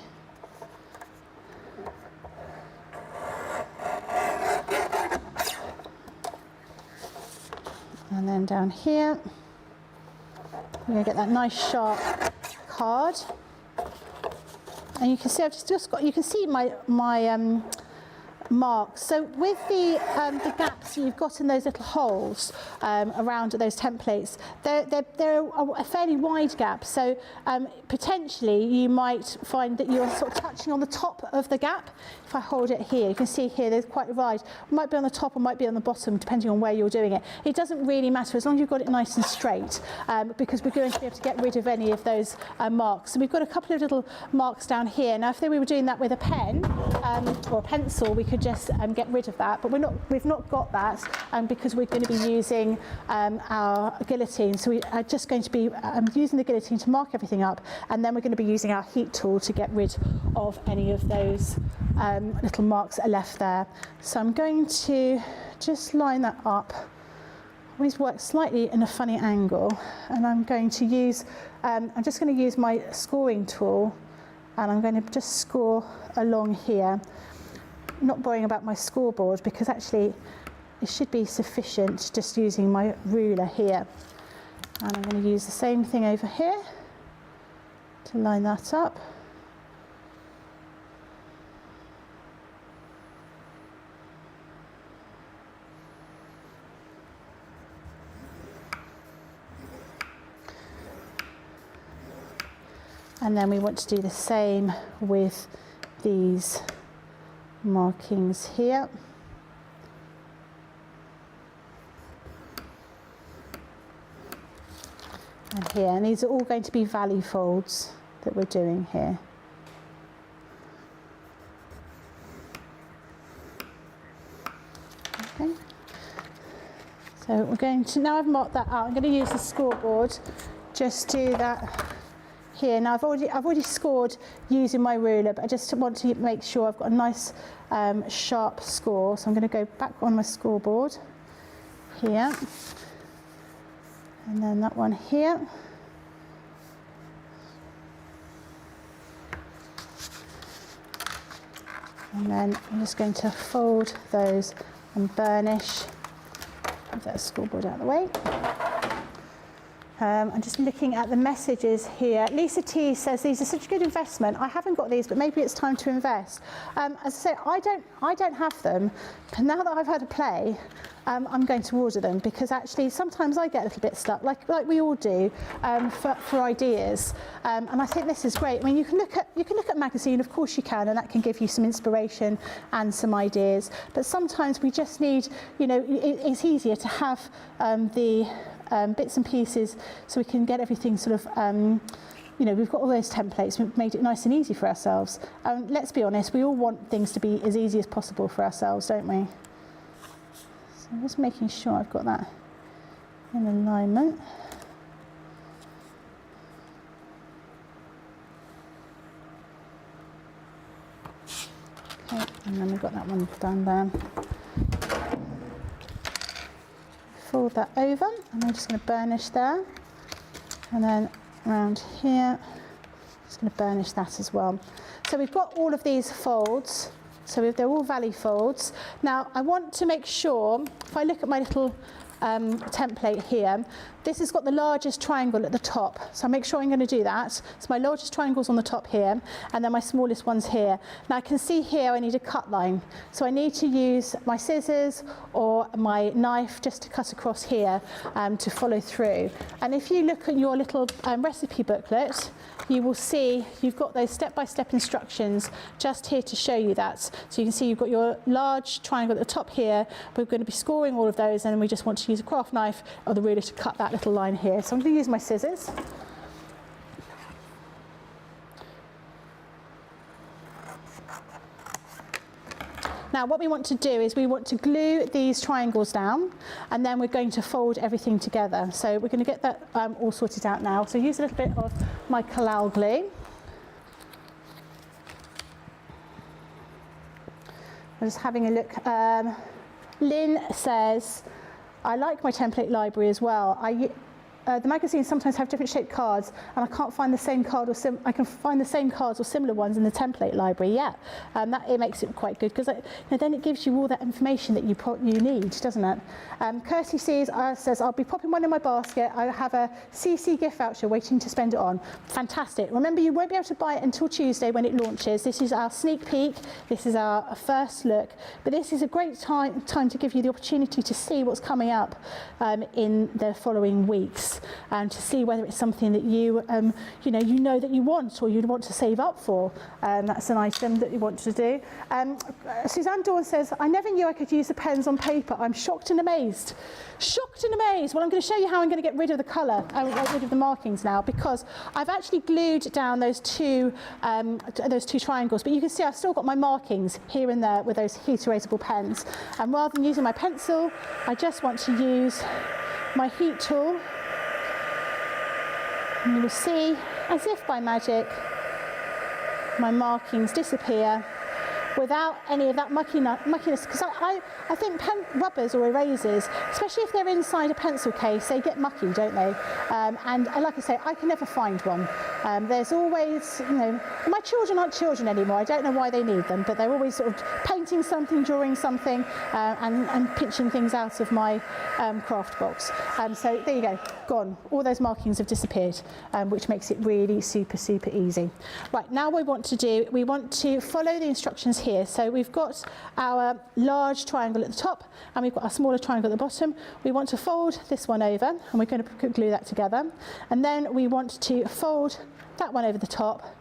And then down here, we're going to get that nice sharp card. And you can see I've just got, you can see my marks. So with the gaps you've got in those little holes around those templates, they're a fairly wide gap. So potentially you might find that you're sort of touching on the top of the gap. If I hold it here, you can see here there's quite wide. It might be on the top or might be on the bottom, depending on where you're doing it. It doesn't really matter as long as you've got it nice and straight, because we're going to be able to get rid of any of those marks. So we've got a couple of little marks down here. Now, if we were doing that with a pen or a pencil, we could just get rid of that, but we've not got that because we're going to be using our guillotine. So we are just going to be using the guillotine to mark everything up, and then we're going to be using our heat tool to get rid of any of those little marks that are left there. So I'm going to just line that up. Always work slightly in a funny angle, and I'm going to use, I'm just going to use my scoring tool, and I'm going to just score along here. Not worrying about my scoreboard because actually it should be sufficient just using my ruler here. And I'm going to use the same thing over here to line that up. And then we want to do the same with these markings here. And here, and these are all going to be valley folds that we're doing here. Okay. So we're going to, now I've marked that out, I'm going to use the scoreboard, just do that here. Now I've already scored using my ruler, but I just want to make sure I've got a nice sharp score. So I'm going to go back on my scoreboard here, and then that one here. And then I'm just going to fold those and burnish. Move that scoreboard out of the way. I'm just looking at the messages here. Lisa T says these are such a good investment. I haven't got these, but maybe it's time to invest. As I say, I don't have them, but now that I've had a play, I'm going to order them, because actually sometimes I get a little bit stuck, like we all do, for ideas. And I think this is great. I mean, you can look at magazine, of course you can, and that can give you some inspiration and some ideas. But sometimes we just need, you know, it's easier to have the bits and pieces, so we can get everything sort of, you know, we've got all those templates, we've made it nice and easy for ourselves. Let's be honest, we all want things to be as easy as possible for ourselves, don't we? So I'm just making sure I've got that in alignment. Okay, and then we've got that one done there. Fold that over, and I'm just going to burnish there, and then around here, Just going to burnish that as well. So we've got all of these folds. So they're all valley folds. Now I want to make sure, if I look at my little template here, this has got the largest triangle at the top, so I'll make sure I'm going to do that. So my largest triangle's on the top here, and then my smallest one's here. Now I can see here I need a cut line, so I need to use my scissors or my knife just to cut across here to follow through. And if you look at your little recipe booklet, you will see you've got those step-by-step instructions just here to show you that. So you can see you've got your large triangle at the top here. We're going to be scoring all of those, and we just want to use a craft knife or the ruler to cut that little line here. So I'm going to use my scissors. Now what we want to do is we want to glue these triangles down, and then we're going to fold everything together. So we're going to get that all sorted out now. So use a little bit of my Collal glue. I'm just having a look. Lynn says, I like my template library as well. The magazines sometimes have different shaped cards, and I can't find the same card, or I can find the same cards or similar ones in the template library. Yeah, it makes it quite good, because then it gives you all that information that you need, doesn't it? Kirsty says, I'll be popping one in my basket. I have a CC gift voucher waiting to spend it on. Fantastic. Remember, you won't be able to buy it until Tuesday when it launches. This is our sneak peek. This is our first look. But this is a great time to give you the opportunity to see what's coming up in the following weeks. And to see whether it's something that you know that you want, or you'd want to save up for. That's an item that you want to do. Suzanne Dawn says, I never knew I could use the pens on paper. I'm shocked and amazed. Shocked and amazed. Well, I'm going to show you how I'm going to get rid of the colour, get rid of the markings now, because I've actually glued down those two triangles. But you can see I've still got my markings here and there with those heat erasable pens. And rather than using my pencil, I just want to use my heat tool. And you will see, as if by magic, my markings disappear without any of that muckiness. Because I think pen rubbers or erasers, especially if they're inside a pencil case, they get mucky, don't they? And like I say, I can never find one. There's always, my children aren't children anymore. I don't know why they need them, but they're always sort of painting something, drawing something, and pinching things out of my craft box. So there you go, gone. All those markings have disappeared, which makes it really super, super easy. Right, now what we want to follow the instructions here. So we've got our large triangle at the top, and we've got our smaller triangle at the bottom. We want to fold this one over, and we're going to glue that together. And then we want to fold that one over the top,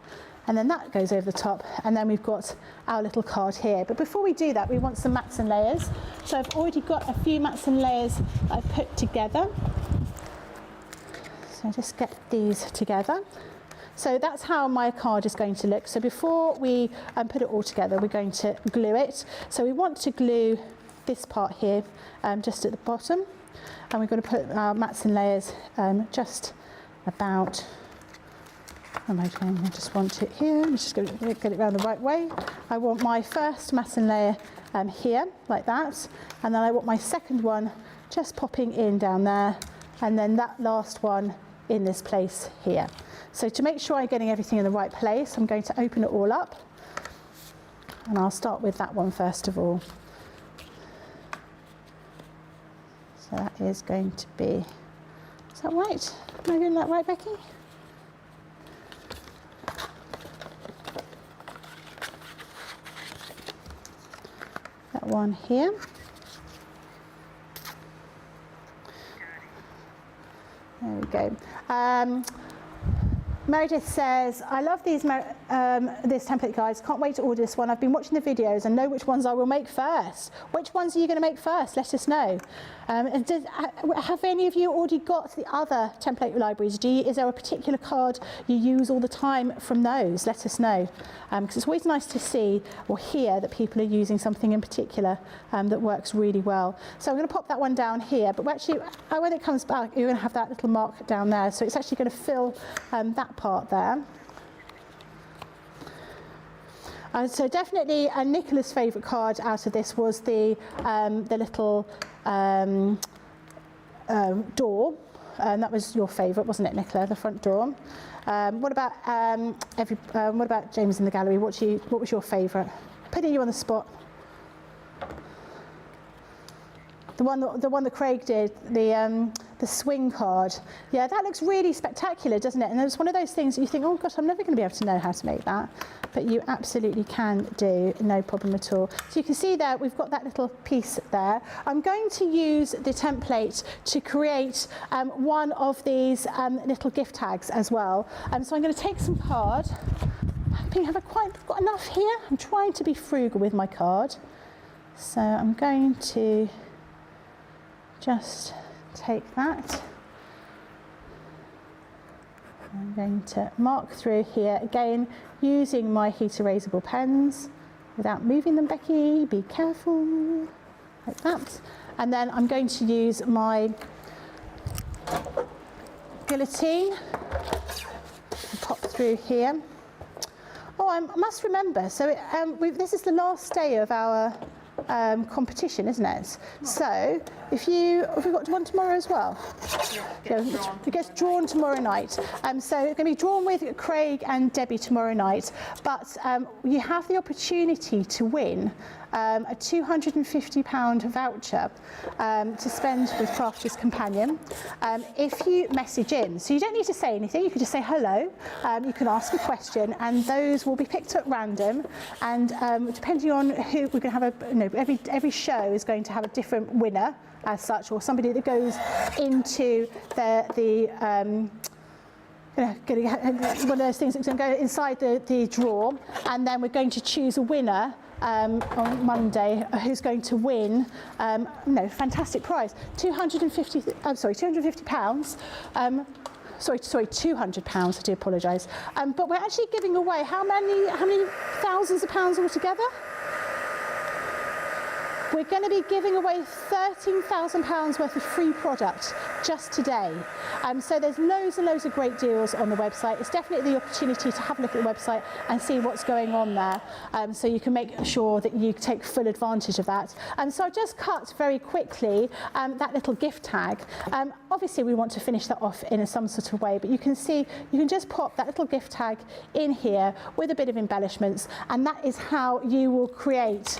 and then that goes over the top, and then we've got our little card here. But before we do that, we want some mats and layers. So I've already got a few mats and layers that I've put together. So just get these together. So that's how my card is going to look. So before we put it all together, we're going to glue it. So we want to glue this part here just at the bottom, and we're going to put our mats and layers just about, I just want it here. I'm just going to get it around the right way. I want my first mat and layer here, like that, and then I want my second one just popping in down there, and then that last one in this place here. So to make sure I'm getting everything in the right place, I'm going to open it all up, and I'll start with that one first of all. So that is going to be, is that right? Am I doing that right, Becky? That one here. There we go. Meredith says, I love these this template guides. Can't wait to order this one. I've been watching the videos and know which ones I will make first. Which ones are you going to make first? Let us know. Have any of you already got the other template libraries? Is there a particular card you use all the time from those? Let us know. Because it's always nice to see or hear that people are using something in particular that works really well. So I'm going to pop that one down here. But actually, when it comes back, you're going to have that little mark down there. So it's actually going to fill that part there. So definitely Nicola's favourite card out of this was the little door and that was your favourite, wasn't it, Nicola? The front door. What about James in the gallery? What was your favourite? Putting you on the spot. The one that Craig did, the swing card. Yeah, that looks really spectacular, doesn't it? And it's one of those things that you think, oh gosh, I'm never going to be able to know how to make that. But you absolutely can do, no problem at all. So you can see there, we've got that little piece there. I'm going to use the template to create one of these little gift tags as well. So I'm going to take some card. I think I've quite got enough here. I'm trying to be frugal with my card. So I'm going to just take that. I'm going to mark through here again using my heat erasable pens without moving them, Becky, be careful, like that. And then I'm going to use my guillotine and pop through here. Oh, I must remember, so this is the last day of our competition, isn't it? So if we've got one tomorrow as well. Yeah, it gets drawn tomorrow night. So it's going to be drawn with Craig and Debbie tomorrow night. But you have the opportunity to win a £250 voucher to spend with Crafter's Companion if you message in. So you don't need to say anything, you can just say hello, you can ask a question, and those will be picked at random, and depending on who, we're going to have every show is going to have a different winner as such, or somebody that goes into one of those things that's going to go inside the draw, and then we're going to choose a winner on Monday who's going to win fantastic prize, £250. Sorry, £200. I do apologise. But we're actually giving away how many thousands of pounds altogether? We're going to be giving away £13,000 worth of free product just today. So there's loads and loads of great deals on the website. It's definitely the opportunity to have a look at the website and see what's going on there, so you can make sure that you take full advantage of that. So I've just cut very quickly that little gift tag. Obviously we want to finish that off in some sort of way, but you can see, you can just pop that little gift tag in here with a bit of embellishments, and that is how you will create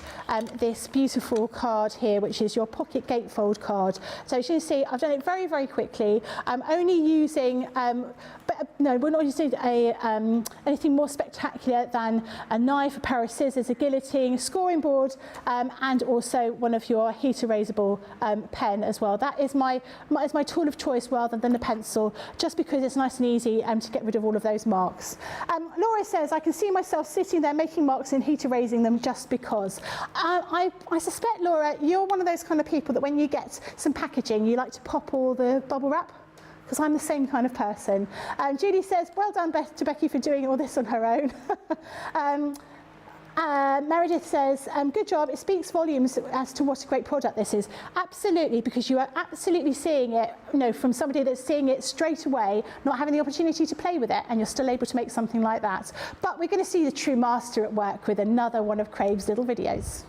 this beautiful card here, which is your pocket gatefold card. So as you can see, I've done it very, very quickly. I'm only using, we're not using anything more spectacular than a knife, a pair of scissors, a guillotine, a scoring board, and also one of your heat erasable pen as well. That is my tool of choice rather than the pencil, just because it's nice and easy to get rid of all of those marks. Laura says, I can see myself sitting there making marks and heat erasing them just because. I suspect, Laura, you're one of those kind of people that when you get some packaging, you like to pop all the bubble wrap, because I'm the same kind of person. Judy says, well done to Becky for doing all this on her own. Meredith says, good job, it speaks volumes as to what a great product this is. Absolutely, because you are absolutely seeing it, from somebody that's seeing it straight away, not having the opportunity to play with it, and you're still able to make something like that. But we're going to see the true master at work with another one of Craig's little videos.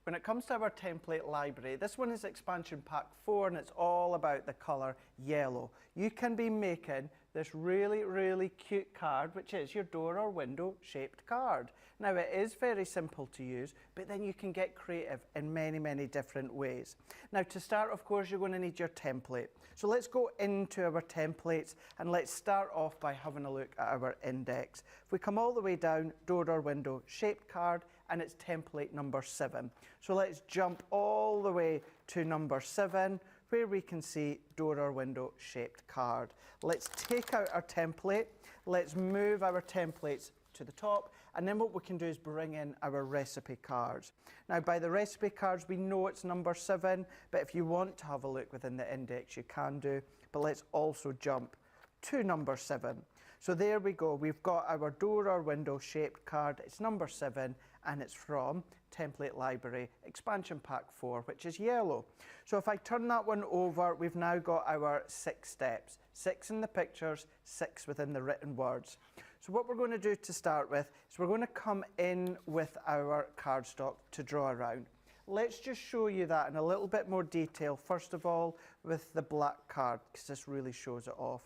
When it comes to our template library, this one is expansion pack 4, and it's all about the colour yellow. You can be making this really, really cute card, which is your door or window shaped card. Now it is very simple to use, but then you can get creative in many, many different ways. Now to start, of course, you're going to need your template. So let's go into our templates, and let's start off by having a look at our index. If we come all the way down, door or window shaped card, and it's template number 7. So let's jump all the way to number 7, where we can see door or window shaped card. Let's take out our template, let's move our templates to the top, and then what we can do is bring in our recipe cards. Now by the recipe cards we know it's number 7, but if you want to have a look within the index you can do, but let's also jump to number 7. So there we go, we've got our door or window shaped card, it's number 7, and it's from Template Library Expansion Pack 4, which is yellow. So if I turn that one over, we've now got our 6 steps. 6 in the pictures, 6 within the written words. So what we're going to do to start with is we're going to come in with our cardstock to draw around. Let's just show you that in a little bit more detail, first of all with the black card, because this really shows it off.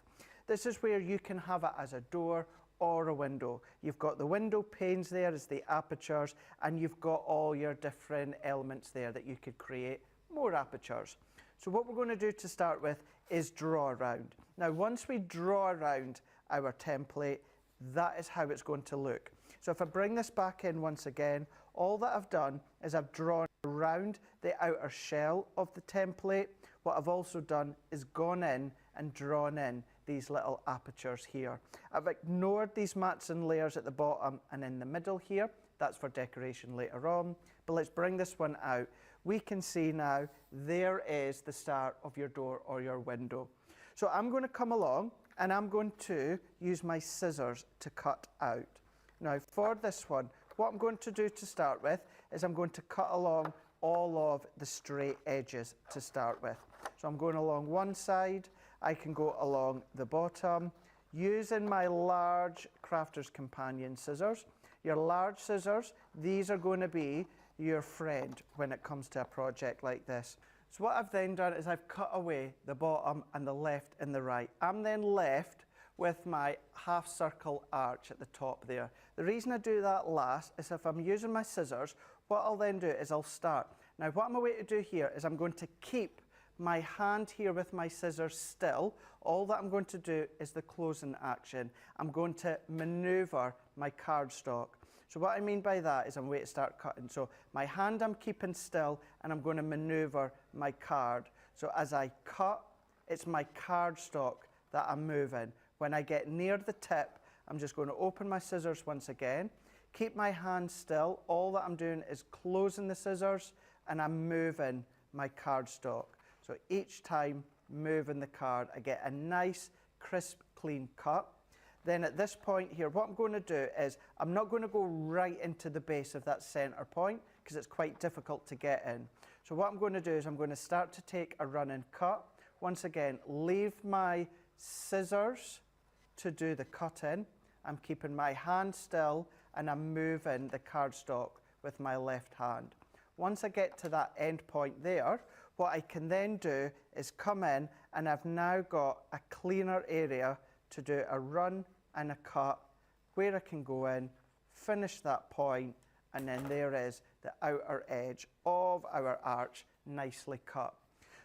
This is where you can have it as a door or a window. You've got the window panes there as the apertures, and you've got all your different elements there that you could create more apertures. So what we're going to do to start with is draw around. Now once we draw around our template, that is how it's going to look. So if I bring this back in once again, all that I've done is I've drawn around the outer shell of the template. What I've also done is gone in and drawn in these little apertures here. I've ignored these mats and layers at the bottom and in the middle here. That's for decoration later on. But let's bring this one out. We can see now there is the start of your door or your window. So I'm going to come along and I'm going to use my scissors to cut out. Now for this one, what I'm going to do to start with is I'm going to cut along all of the straight edges to start with. So I'm going along one side, I can go along the bottom, using my large Crafter's Companion scissors. Your large scissors, these are going to be your friend when it comes to a project like this. So what I've then done is I've cut away the bottom and the left and the right. I'm then left with my half circle arch at the top there. The reason I do that last is if I'm using my scissors, what I'll then do is I'll start. Now what I'm going to do here is I'm going to keep my hand here with my scissors still. All that I'm going to do is the closing action. I'm going to maneuver my cardstock. So what I mean by that is I'm going to start cutting. So my hand I'm keeping still and I'm going to maneuver my card. So as I cut, it's my cardstock that I'm moving. When I get near the tip, I'm just going to open my scissors once again, keep my hand still. All that I'm doing is closing the scissors and I'm moving my cardstock. So each time moving the card, I get a nice, crisp, clean cut. Then at this point here, what I'm going to do is I'm not going to go right into the base of that center point because it's quite difficult to get in. So what I'm going to do is I'm going to start to take a running cut. Once again, leave my scissors to do the cutting. I'm keeping my hand still and I'm moving the cardstock with my left hand. Once I get to that end point there, what I can then do is come in and I've now got a cleaner area to do a run and a cut where I can go in, finish that point, and then there is the outer edge of our arch nicely cut.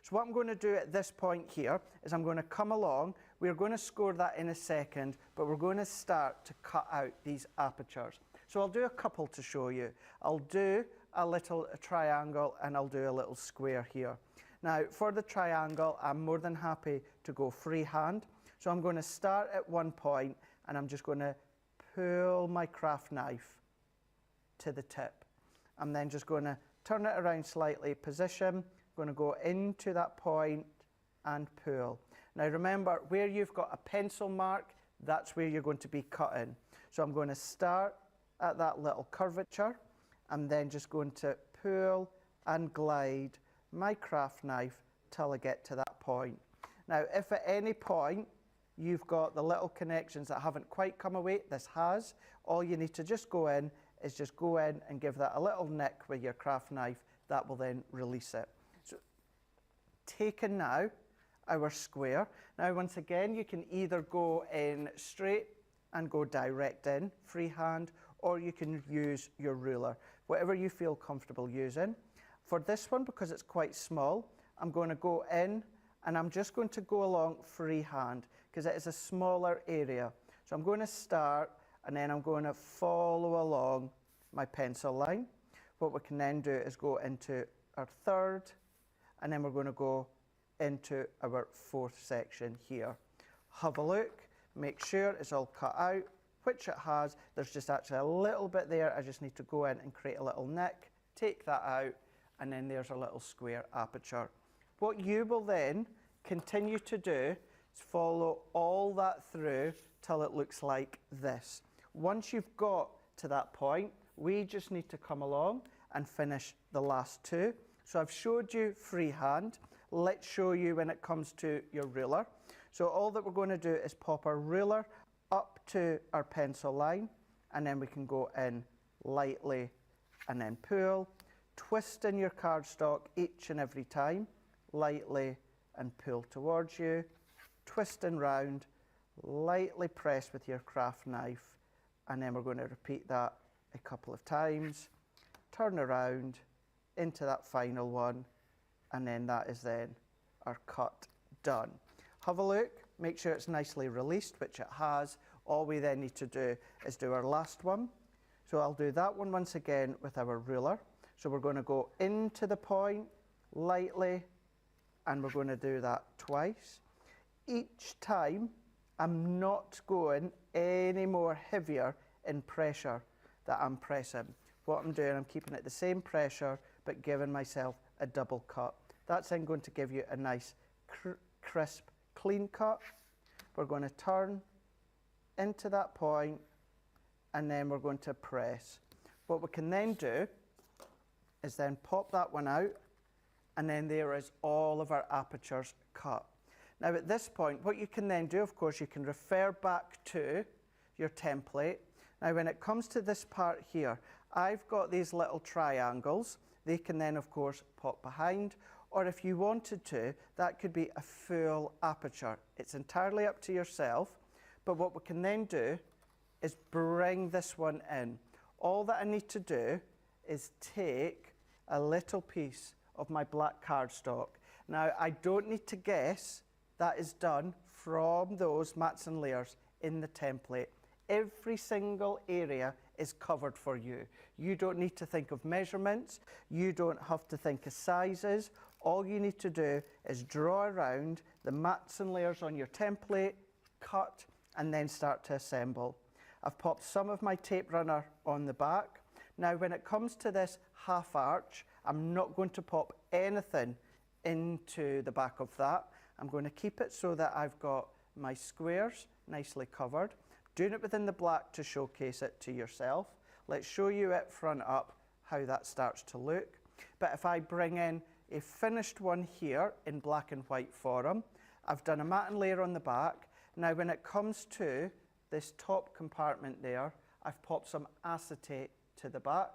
So what I'm going to do at this point here is I'm going to come along. We're going to score that in a second, but we're going to start to cut out these apertures. So I'll do a couple to show you. I'll do a little triangle and I'll do a little square here. Now for the triangle, I'm more than happy to go freehand. So I'm going to start at one point and I'm just going to pull my craft knife to the tip. I'm then just going to turn it around slightly, position, going to go into that point and pull. Now remember, where you've got a pencil mark, that's where you're going to be cutting. So I'm going to start at that little curvature. I'm then just going to pull and glide my craft knife till I get to that point. Now, if at any point you've got the little connections that haven't quite come away, this has, all you need to just go in is just go in and give that a little nick with your craft knife. That will then release it. So, taking now our square. Now, once again, you can either go in straight and go direct in, freehand, or you can use your ruler, whatever you feel comfortable using. For this one, because it's quite small, I'm going to go in and I'm just going to go along freehand because it is a smaller area. So I'm going to start and then I'm going to follow along my pencil line. What we can then do is go into our third and then we're going to go into our fourth section here. Have a look, make sure it's all cut out, which it has. There's just actually a little bit there. I just need to go in and create a little nick, take that out, and then there's a little square aperture. What you will then continue to do is follow all that through till it looks like this. Once you've got to that point, we just need to come along and finish the last two. So I've showed you freehand. Let's show you when it comes to your ruler. So all that we're going to do is pop our ruler up to our pencil line, and then we can go in lightly and then pull. Twist in your cardstock each and every time, lightly and pull towards you. Twist and round, lightly press with your craft knife, and then we're going to repeat that a couple of times. Turn around into that final one, and then that is then our cut done. Have a look, make sure it's nicely released, which it has. All we then need to do is do our last one. So I'll do that one once again with our ruler. So we're going to go into the point lightly, and we're going to do that twice. Each time, I'm not going any more heavier in pressure that I'm pressing. What I'm doing, I'm keeping it the same pressure, but giving myself a double cut. That's then going to give you a nice crisp, clean cut. We're going to turn into that point, and then we're going to press. What we can then do is then pop that one out, and then there is all of our apertures cut. Now at this point, what you can then do, of course, you can refer back to your template. Now when it comes to this part here, I've got these little triangles. They can then, of course, pop behind, or if you wanted to, that could be a full aperture. It's entirely up to yourself, but what we can then do is bring this one in. All that I need to do is take a little piece of my black cardstock. Now, I don't need to guess, that is done from those mats and layers in the template. Every single area is covered for you. You don't need to think of measurements. You don't have to think of sizes. All you need to do is draw around the mats and layers on your template, cut, and then start to assemble. I've popped some of my tape runner on the back. Now, when it comes to this half arch, I'm not going to pop anything into the back of that. I'm going to keep it so that I've got my squares nicely covered. Doing it within the black to showcase it to yourself. Let's show you it front up, how that starts to look. But if I bring in a finished one here in black and white form, I've done a mat and layer on the back. Now when it comes to this top compartment there, I've popped some acetate to the back.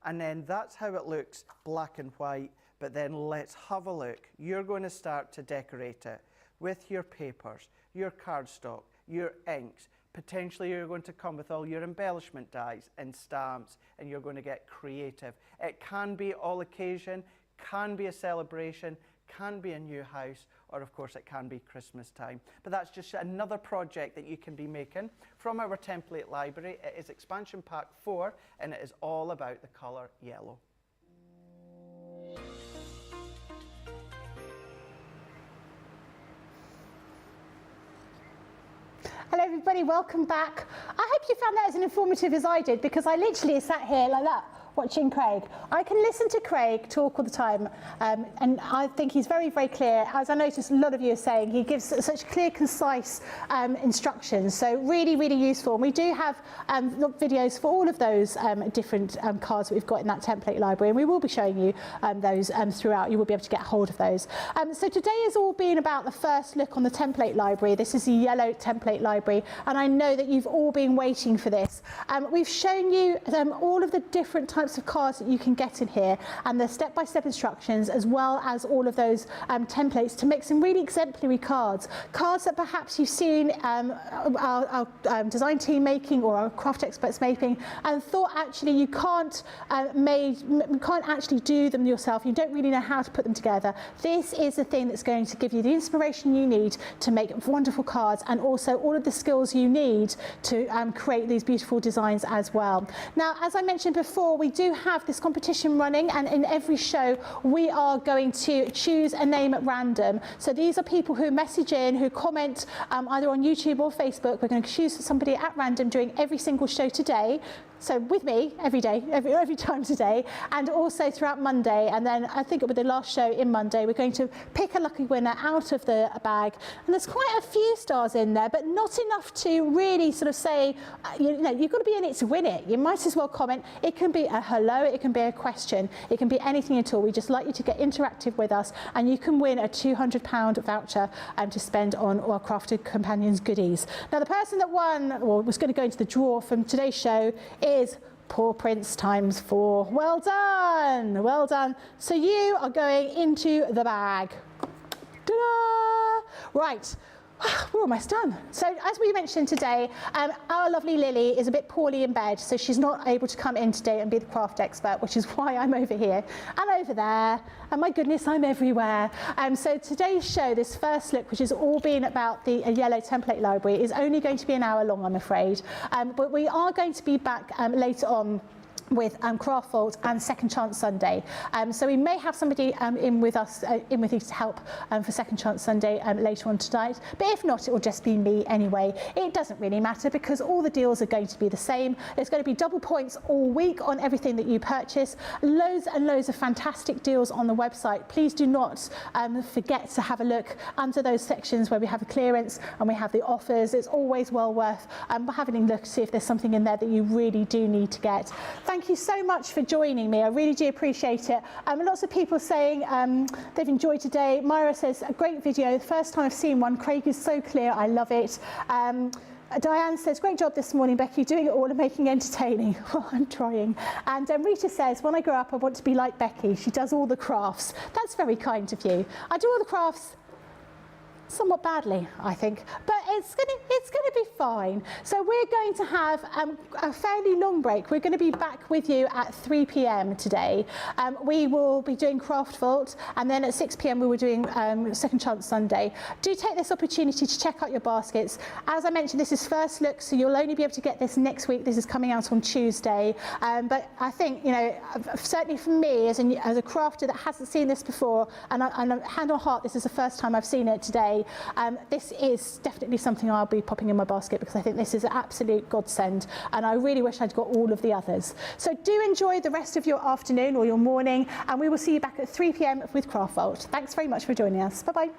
And then that's how it looks, black and white. But then let's have a look. You're going to start to decorate it with your papers, your cardstock, your inks. Potentially you're going to come with all your embellishment dies and stamps, and you're going to get creative. It can be all occasion, can be a celebration, can be a new house, or of course it can be Christmas time. But that's just another project that you can be making from our template library. It is Expansion Pack 4, and it is all about the colour yellow. Hello everybody, welcome back. I hope you found that as informative as I did, because I literally sat here like that watching Craig. I can listen to Craig talk all the time, and I think he's very, very clear. As I noticed a lot of you are saying, he gives such clear, concise instructions, so really, really useful. And we do have videos for all of those different cards that we've got in that template library, and we will be showing you those throughout. You will be able to get hold of those. So today has all been about the first look on the template library. This is the yellow template library, and I know that you've all been waiting for this. We've shown you all of the different types of cards that you can get in here, and the step-by-step instructions, as well as all of those templates to make some really exemplary cards that perhaps you've seen our design team making or our craft experts making, and thought actually you can't actually do them yourself. You don't really know how to put them together. This is the thing that's going to give you the inspiration you need to make wonderful cards, and also all of the skills you need to create these beautiful designs as well. Now, as I mentioned before, we do have this competition running, and in every show we are going to choose a name at random. So these are people who message in, who comment either on YouTube or Facebook. We're going to choose somebody at random during every single show today. So with me every day, every time today, and also throughout Monday. And then I think with the last show in Monday, we're going to pick a lucky winner out of the bag. And there's quite a few stars in there, but not enough to really sort of say, you know, you've got to be in it to win it. You might as well comment. It can be a hello, it can be a question, it can be anything at all. We just like you to get interactive with us, and you can win a £200 voucher to spend on our Crafted Companions goodies. Now, the person that won, or was going to go into the draw from today's show, is Paw Prints ×4. Well done, well done. So you are going into the bag. Ta-da! Right. We're almost done. So as we mentioned today, our lovely Lily is a bit poorly in bed, so she's not able to come in today and be the craft expert, which is why I'm over here and over there, and my goodness, I'm everywhere. So today's show, this first look, which has all been about the yellow template library, is only going to be an hour long, I'm afraid. But we are going to be back later on with Craft Vault and Second Chance Sunday. So we may have somebody in with us, in with you to help for Second Chance Sunday later on tonight. But if not, it will just be me anyway. It doesn't really matter because all the deals are going to be the same. There's going to be double points all week on everything that you purchase. Loads and loads of fantastic deals on the website. Please do not forget to have a look under those sections where we have a clearance and we have the offers. It's always well worth having a look to see if there's something in there that you really do need to get. Thank you so much for joining me. I really do appreciate it. Lots of people saying they've enjoyed today. Myra says, a great video. The first time I've seen one. Craig is so clear. I love it. Diane says, great job this morning, Becky, doing it all and making it entertaining. Well, I'm trying. And Rita says, when I grow up, I want to be like Becky. She does all the crafts. That's very kind of you. I do all the crafts somewhat badly, I think, but it's gonna be fine. So we're going to have a fairly long break. We're going to be back with you at 3 p.m. today. We will be doing Craft Vault, and then at 6 p.m. we were doing Second Chance Sunday. Do take this opportunity to check out your baskets. As I mentioned, this is first look, so you'll only be able to get this next week. This is coming out on Tuesday. But I think, you know, certainly for me as a crafter that hasn't seen this before, and hand on heart, this is the first time I've seen it today. This is definitely something I'll be popping in my basket because I think this is an absolute godsend, and I really wish I'd got all of the others. So do enjoy the rest of your afternoon or your morning, and we will see you back at 3 p.m. with Craft Vault. Thanks very much for joining us. Bye-bye.